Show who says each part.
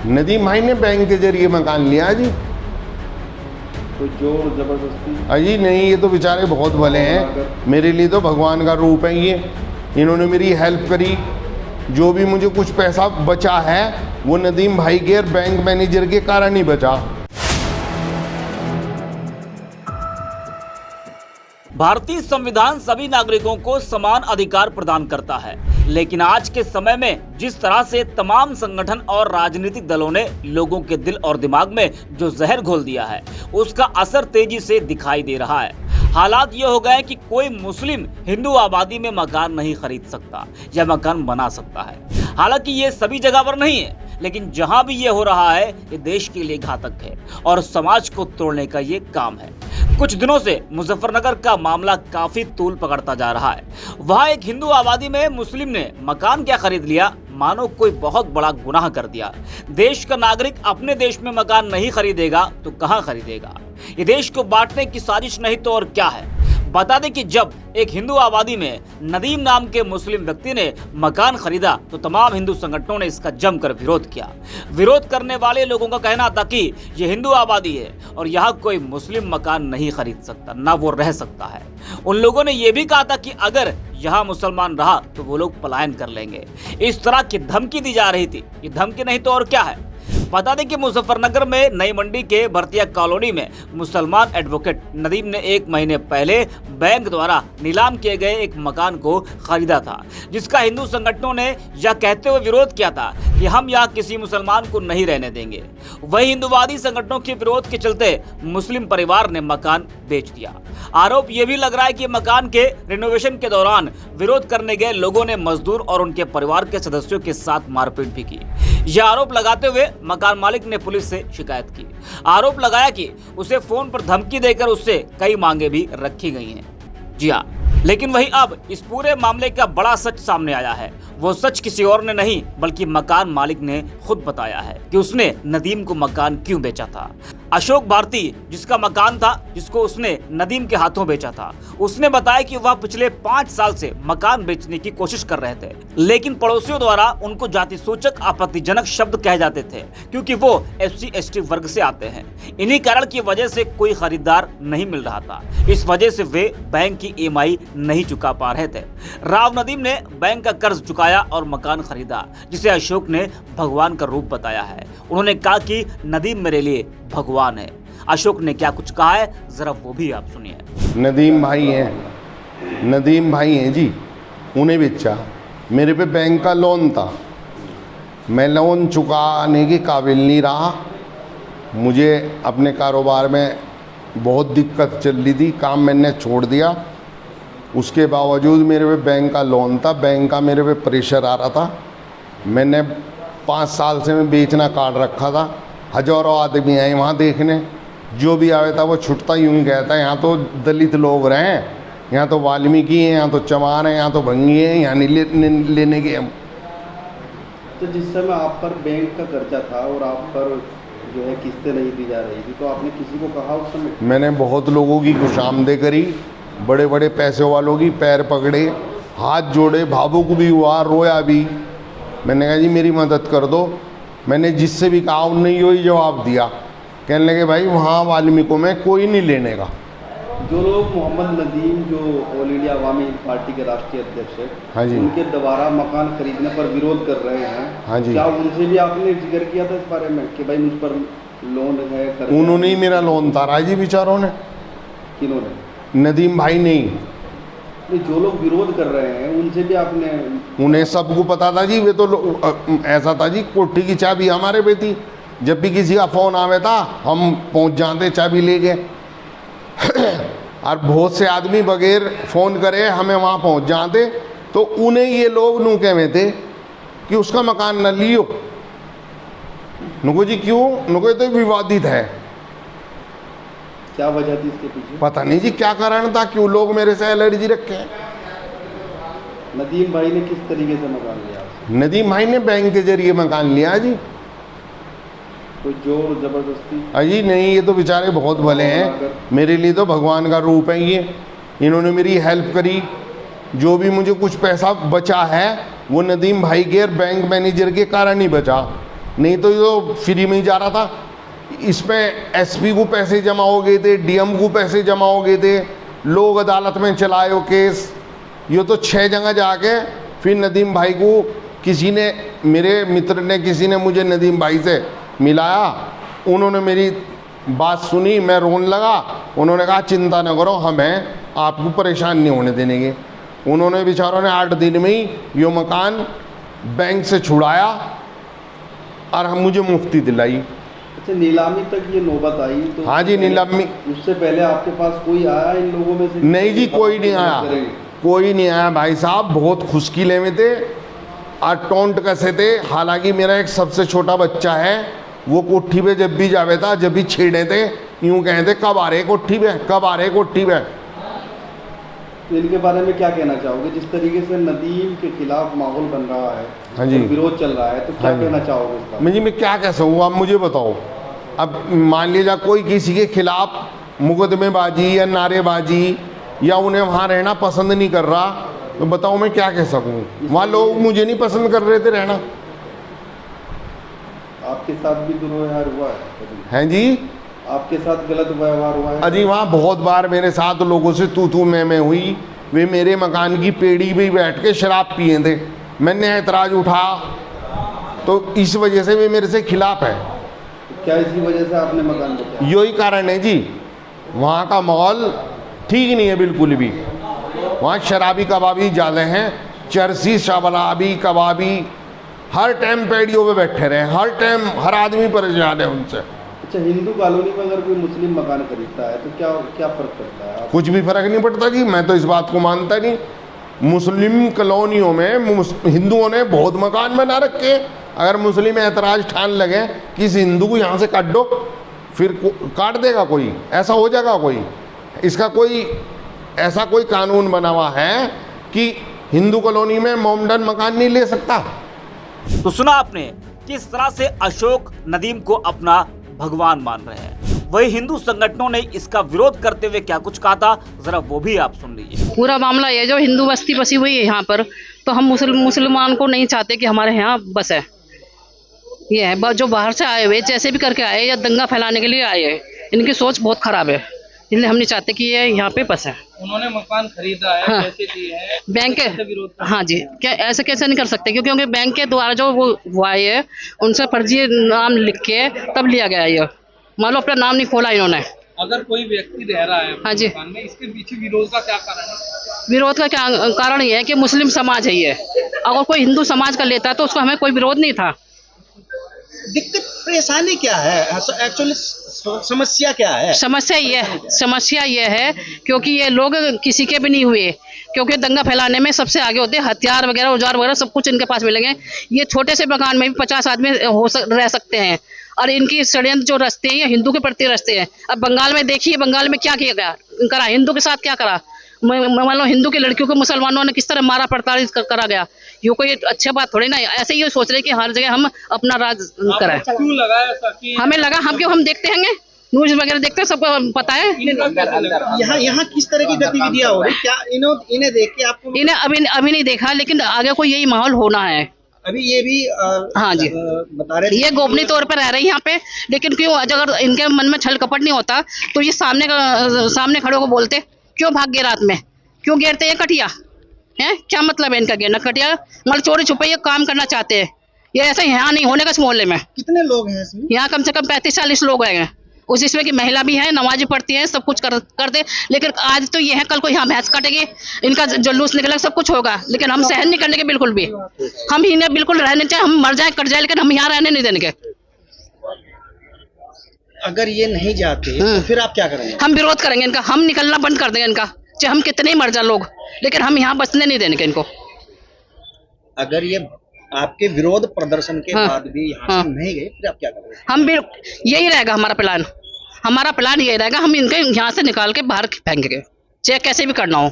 Speaker 1: नदीम भाई ने बैंक के जरिए मकान लिया जी।
Speaker 2: कोई जोर जबरदस्ती?
Speaker 1: अजी नहीं, ये तो बेचारे बहुत भले हैं, मेरे लिए तो भगवान का रूप है ये। इन्होंने मेरी हेल्प करी, जो भी मुझे कुछ पैसा बचा है वो नदीम भाई के और बैंक मैनेजर के कारण ही बचा।
Speaker 3: भारतीय संविधान सभी नागरिकों को समान अधिकार प्रदान करता है, लेकिन आज के समय में जिस तरह से तमाम संगठन और राजनीतिक दलों ने लोगों के दिल और दिमाग में जो जहर घोल दिया है, उसका असर तेजी से दिखाई दे रहा है। हालात ये हो गए कि कोई मुस्लिम हिंदू आबादी में मकान नहीं खरीद सकता या मकान बना सकता है। हालांकि ये सभी जगह पर नहीं है, लेकिन जहां भी ये हो रहा है ये देश के लिए घातक है और समाज को तोड़ने का ये काम है। कुछ दिनों से मुजफ्फरनगर का मामला काफी तूल पकड़ता जा रहा है। वहां एक हिंदू आबादी में मुस्लिम ने मकान क्या खरीद लिया, मानो कोई बहुत बड़ा गुनाह कर दिया। देश का नागरिक अपने देश में मकान नहीं खरीदेगा तो कहां खरीदेगा? ये देश को बांटने की साजिश नहीं तो और क्या है? बता दें कि जब एक हिंदू आबादी में नदीम नाम के मुस्लिम व्यक्ति ने मकान खरीदा तो तमाम हिंदू संगठनों ने इसका जमकर विरोध किया। विरोध करने वाले लोगों का कहना था कि ये हिंदू आबादी है और यहाँ कोई मुस्लिम मकान नहीं खरीद सकता, ना वो रह सकता है। उन लोगों ने यह भी कहा था कि अगर यहाँ मुसलमान रहा तो वो लोग पलायन कर लेंगे। इस तरह की धमकी दी जा रही थी। ये धमकी नहीं तो और क्या है? बता दें कि मुजफ्फरनगर में नई मंडी के भरतिया कॉलोनी में मुसलमान एडवोकेट नदीम ने 1 महीने पहले बैंक द्वारा नीलाम किए गए एक मकान को खरीदा था, जिसका हिंदू संगठनों ने यह कहते हुए विरोध किया था कि हम यहाँ किसी मुसलमान को नहीं रहने देंगे। वही हिंदूवादी संगठनों के विरोध के चलते मुस्लिम परिवार ने मकान बेच दिया। आरोप यह भी लग रहा है कि मकान के रिनोवेशन के दौरान विरोध करने गए लोगों ने मजदूर और उनके परिवार के सदस्यों के साथ मारपीट भी की। यह आरोप लगाते हुए मकान मालिक ने पुलिस से शिकायत की। आरोप लगाया कि उसे फोन पर धमकी देकर उससे कई मांगे भी रखी गई हैं। जी हाँ, लेकिन वही अब इस पूरे मामले का बड़ा सच सामने आया है। वो सच किसी और ने नहीं बल्कि मकान मालिक ने खुद बताया है कि उसने नदीम को मकान क्यों बेचा था। अशोक भारती जिसका मकान था, जिसको उसने नदीम के हाथों बेचा था, उसने बताया कि वह पिछले 5 साल से मकान बेचने की कोशिश कर रहे थे, लेकिन पड़ोसियों द्वारा उनको जाति सूचक आपत्तिजनक शब्द कहे जाते थे क्योंकि वो SC ST वर्ग से आते हैं। इन्हीं कारण की वजह से कोई खरीदार नहीं मिल रहा था। इस वजह से वे बैंक की EMI नहीं चुका पा रहे थे। राव नदीम ने बैंक का कर्ज चुकाया और मकान खरीदा, जिसे अशोक ने भगवान का रूप बताया है। उन्होंने कहा कि नदीम मेरे लिए भगवान है। अशोक ने क्या कुछ कहा है, जरा वो भी आप सुनिए।
Speaker 1: नदीम भाई हैं जी, उन्हें बेचा। मेरे पे बैंक का लोन था, मैं लोन चुकाने के काबिल नहीं रहा। मुझे अपने कारोबार में बहुत दिक्कत चल रही थी, काम मैंने छोड़ दिया। उसके बावजूद मेरे पे बैंक का लोन था, बैंक का मेरे पे प्रेशर आ रहा था। मैंने 5 साल से मैं बेचना काट रखा था। हजारों आदमी आए वहाँ देखने, जो भी आया था वो छुटता यूँ ही कहता है यहाँ तो दलित लोग रहे हैं, यहाँ तो वाल्मीकि हैं, यहाँ तो चमार हैं, यहाँ तो भंगी हैं, यहाँ नहीं लेने के हम।
Speaker 2: तो जिस समय आप पर बैंक का कर्जा था और आप पर जो है किस्तें नहीं दी जा रही थी, तो आपने किसी को कहा उस समय?
Speaker 1: मैंने बहुत लोगों की खुशामदे करी, बड़े बड़े पैसे वालों की पैर पकड़े, हाथ जोड़े, भावुक भी हुआ, रोया भी। मैंने कहा जी मेरी मदद कर दो। मैंने जिससे भी कहा उन्होंने यही जवाब दिया, कहने लगे भाई वहाँ वाल्मीकि में कोई नहीं लेने का।
Speaker 2: जो लोग मोहम्मद नदीम जो ऑल इंडिया अवामी पार्टी के राष्ट्रीय अध्यक्ष हैं,
Speaker 1: हाँ जी,
Speaker 2: उनके दोबारा मकान खरीदने पर विरोध कर रहे हैं, हाँ जी, क्या उनसे भी आपने जिक्र किया था इस बारे में कि भाई मुझ पर लोन है?
Speaker 1: उन्होंने ही मेरा लोन तारा जी बेचारों ने।
Speaker 2: किन्होंने?
Speaker 1: नदीम भाई नहीं।
Speaker 2: जो लोग विरोध कर रहे हैं उनसे भी आपने?
Speaker 1: उन्हें सबको पता था जी। वे तो ऐसा था जी, कोठी की चाबी हमारे पे थी, जब भी किसी का फ़ोन आवे था हम पहुंच जाते चाबी लेके। और बहुत से आदमी बगैर फ़ोन करे हमें वहाँ पहुंच जाते, तो उन्हें ये लोग नू कहे थे कि उसका मकान न लियो। नुको जी क्यों? नुको तो विवादित है।
Speaker 2: क्या वजह थी इसके पीछे?
Speaker 1: पता नहीं जी क्या कारण था, क्यों लोग मेरे से एलर्जी रखे हैं।
Speaker 2: नदीम भाई ने किस तरीके से मकान लिया?
Speaker 1: नदीम भाई ने बैंक के जरिए मकान लिया जी।
Speaker 2: कोई जोर जबरदस्ती?
Speaker 1: अजी नहीं, ये तो बेचारे बहुत भले हैं, मेरे लिए तो भगवान का रूप है ये। इन्होंने मेरी हेल्प करी, जो भी मुझे कुछ पैसा बचा है वो नदीम भाई के और बैंक मैनेजर के कारण ही बचा। नहीं तो ये तो फ्री में ही जा रहा था। इसमें एसपी को पैसे जमा हो गए थे, डीएम को पैसे जमा हो गए थे, लोग अदालत में चलाए वो केस। ये तो 6 जगह जाके फिर नदीम भाई को किसी ने, मेरे मित्र ने, किसी ने मुझे नदीम भाई से मिलाया। उन्होंने मेरी बात सुनी, मैं रोने लगा। उन्होंने कहा चिंता न करो, हम हैं, आपको परेशान नहीं होने देंगे। उन्होंने बेचारों ने 8 दिन में ही ये मकान बैंक से छुड़ाया और हम मुझे मुफ्ती दिलाई।
Speaker 2: अच्छा, नीलामी तक ये नौबत आई तो?
Speaker 1: हाँ जी, नीलामी।
Speaker 2: उससे पहले आपके पास कोई आया इन लोगों में से?
Speaker 1: नहीं जी, कोई नहीं आया, कोई नहीं आया भाई साहब। बहुत खुशकिले में थे और टोंट कसे थे। हालांकि मेरा एक सबसे छोटा बच्चा है, वो कोठी पे जब भी जावे था, जब भी छेड़े थे, यूँ कहते कब आ रहे कोठी पे, कब आ रहे कोठी पे।
Speaker 2: तो इनके बारे में क्या कहना चाहोगे? जिस तरीके से नदीम के खिलाफ माहौल बन रहा है,
Speaker 1: हाँ जी,
Speaker 2: विरोध चल रहा है, तो क्या कहना चाहोगे इसका?
Speaker 1: मैं क्या कह सकूँ, आप मुझे बताओ। अब मान लीजिए कोई किसी के खिलाफ मुकदमेबाजी या नारेबाजी या उन्हें वहाँ रहना पसंद नहीं कर रहा, तो बताओ मैं क्या कह सकूँ। वहाँ लोग मुझे नहीं पसंद कर रहे थे रहना।
Speaker 2: आपके साथ भी दुर्व्यवहार हुआ है?
Speaker 1: जी,
Speaker 2: आपके साथ गलत व्यवहार हुआ है?
Speaker 1: अजी वहाँ बहुत बार मेरे साथ लोगों से तू मैं हुई। वे मेरे मकान की पेड़ी पे बैठ के शराब पिए थे, मैंने ऐतराज़ उठा, तो इस वजह से वे मेरे से खिलाफ है।
Speaker 2: क्या इसी वजह से आपने मकान बेचा?
Speaker 1: यही कारण है जी, वहाँ का माहौल ठीक नहीं है बिल्कुल भी। वहाँ शराबी कबाबी ज़्यादा हैं, चरसी शराबी कबाबी हर टाइम पेड़ियों पे बैठे रहे, हर टाइम हर आदमी परेशान है उनसे।
Speaker 2: अच्छा, हिंदू कॉलोनी में अगर कोई मुस्लिम मकान खरीदता है तो क्या फ़र्क पड़ता है?
Speaker 1: कुछ भी फ़र्क नहीं पड़ता जी, मैं तो इस बात को मानता नहीं। मुस्लिम कॉलोनियों में हिंदुओं ने बहुत मकान बना रखे। अगर मुस्लिम ऐतराज़ ठान लगे कि इस हिंदू को यहाँ से काट दो, फिर काट देगा कोई, ऐसा हो जाएगा कोई। इसका कोई ऐसा कोई कानून बना हुआ है कि हिंदू कॉलोनी में मोमडन मकान नहीं ले सकता।
Speaker 3: तो सुना आपने किस तरह से अशोक नदीम को अपना भगवान मान रहे हैं। वही हिंदू संगठनों ने इसका विरोध करते हुए क्या कुछ कहा था, जरा वो भी आप सुन लीजिए।
Speaker 4: पूरा मामला ये जो हिंदू बस्ती बसी हुई है यहाँ पर, तो हम मुसलमान को नहीं चाहते कि हमारे यहाँ बस है। ये है जो बाहर से आए हुए, जैसे भी करके आए या दंगा फैलाने के लिए आए हैं, इनकी सोच बहुत खराब है, इसलिए हम नहीं चाहते कि ये यहाँ पे बस है।
Speaker 5: उन्होंने मकान खरीदा है,
Speaker 4: हाँ,
Speaker 5: पैसे दिए हैं,
Speaker 4: बैंक के, हाँ जी, क्या ऐसे कैसे नहीं कर सकते? क्योंकि बैंक के द्वारा जो वो आए है, उनसे फर्जी नाम लिख के तब लिया गया ये। मान लो अपना नाम नहीं खोला इन्होंने।
Speaker 5: अगर कोई व्यक्ति रह रहा है
Speaker 4: हाँ जी,
Speaker 5: मकान में, इसके पीछे विरोध का क्या कारण है?
Speaker 4: विरोध का क्या कारण ये है कि मुस्लिम समाज है ये। अगर कोई हिंदू समाज का लेता तो उसको हमें कोई विरोध नहीं था।
Speaker 6: दिक्कत परेशानी क्या है एक्चुअली, समस्या क्या है?
Speaker 4: समस्या ये है क्योंकि ये लोग किसी के भी नहीं हुए, क्योंकि दंगा फैलाने में सबसे आगे होते हैं। हथियार वगैरह, औजार वगैरह सब कुछ इनके पास मिलेंगे। ये छोटे से मकान में भी 50 आदमी रह सकते हैं। और इनकी षड्यंत्र जो रस्ते हैं, ये हिंदू के प्रति रस्ते हैं। अब बंगाल में देखिए, बंगाल में क्या किया गया, करा हिंदू के साथ क्या करा। मान लो हिंदू की लड़कियों को मुसलमानों ने किस तरह मारा प्रताड़ित करा गया। ये कोई अच्छी बात थोड़ी ना। ऐसे ही सोच रहे कि हर जगह हम अपना राज करें।
Speaker 5: क्यों लगा ऐसा कि
Speaker 4: हमें लगा, हम क्यों, हम देखते हैं, न्यूज वगैरह देखते हैं, सबको पता है।
Speaker 6: यहाँ किस तरह की गतिविधियां हो रही, क्या इन्हें देख के आपको?
Speaker 4: इन्हें अभी नहीं देखा, लेकिन आगे कोई यही माहौल होना है।
Speaker 6: अभी ये भी
Speaker 4: हाँ जी,
Speaker 6: बता रहे
Speaker 4: ये गोपनीय तौर पर रह रही है यहाँ पे, लेकिन क्यों, अगर इनके मन में छल कपट नहीं होता तो ये सामने खड़े को बोलते क्यों भाग गए रात में, क्यों घेरते हैं कटिया है? क्या मतलब है इनका घेरना कटिया? मतलब चोरी छुपे काम करना चाहते हैं। ये ऐसा यहाँ नहीं होने का। इस मोहल्ले में
Speaker 6: कितने लोग हैं इसमें?
Speaker 4: यहाँ कम से कम 35-40 लोग हैं। उस इसमें की महिला भी है, नमाजी पढ़ती है, सब कुछ करते। लेकिन आज तो ये है, कल को यहाँ भैंस कटेगी, इनका जुलूस निकलेगा, सब कुछ होगा, लेकिन हम सहन नहीं करने के बिल्कुल भी। हम इन्हें बिल्कुल रहने चाहे, हम मर जाए कट जाए, लेकिन हम यहाँ रहने नहीं देने के।
Speaker 6: अगर ये नहीं जाते तो फिर आप क्या करेंगे?
Speaker 4: हम विरोध करेंगे इनका, हम निकलना बंद कर देंगे इनका, चाहे हम कितने ही मर जाए लोग, लेकिन हम यहाँ बसने नहीं देने के इनको।
Speaker 6: अगर ये आपके विरोध प्रदर्शन के बाद भी यहाँ से नहीं गए, फिर आप क्या करेंगे?
Speaker 4: हम भी यही रहेगा हमारा प्लान। हमारा प्लान यही रहेगा, हम इनके यहाँ से निकाल के बाहर फेंकेंगे, चाहे कैसे भी करना हो।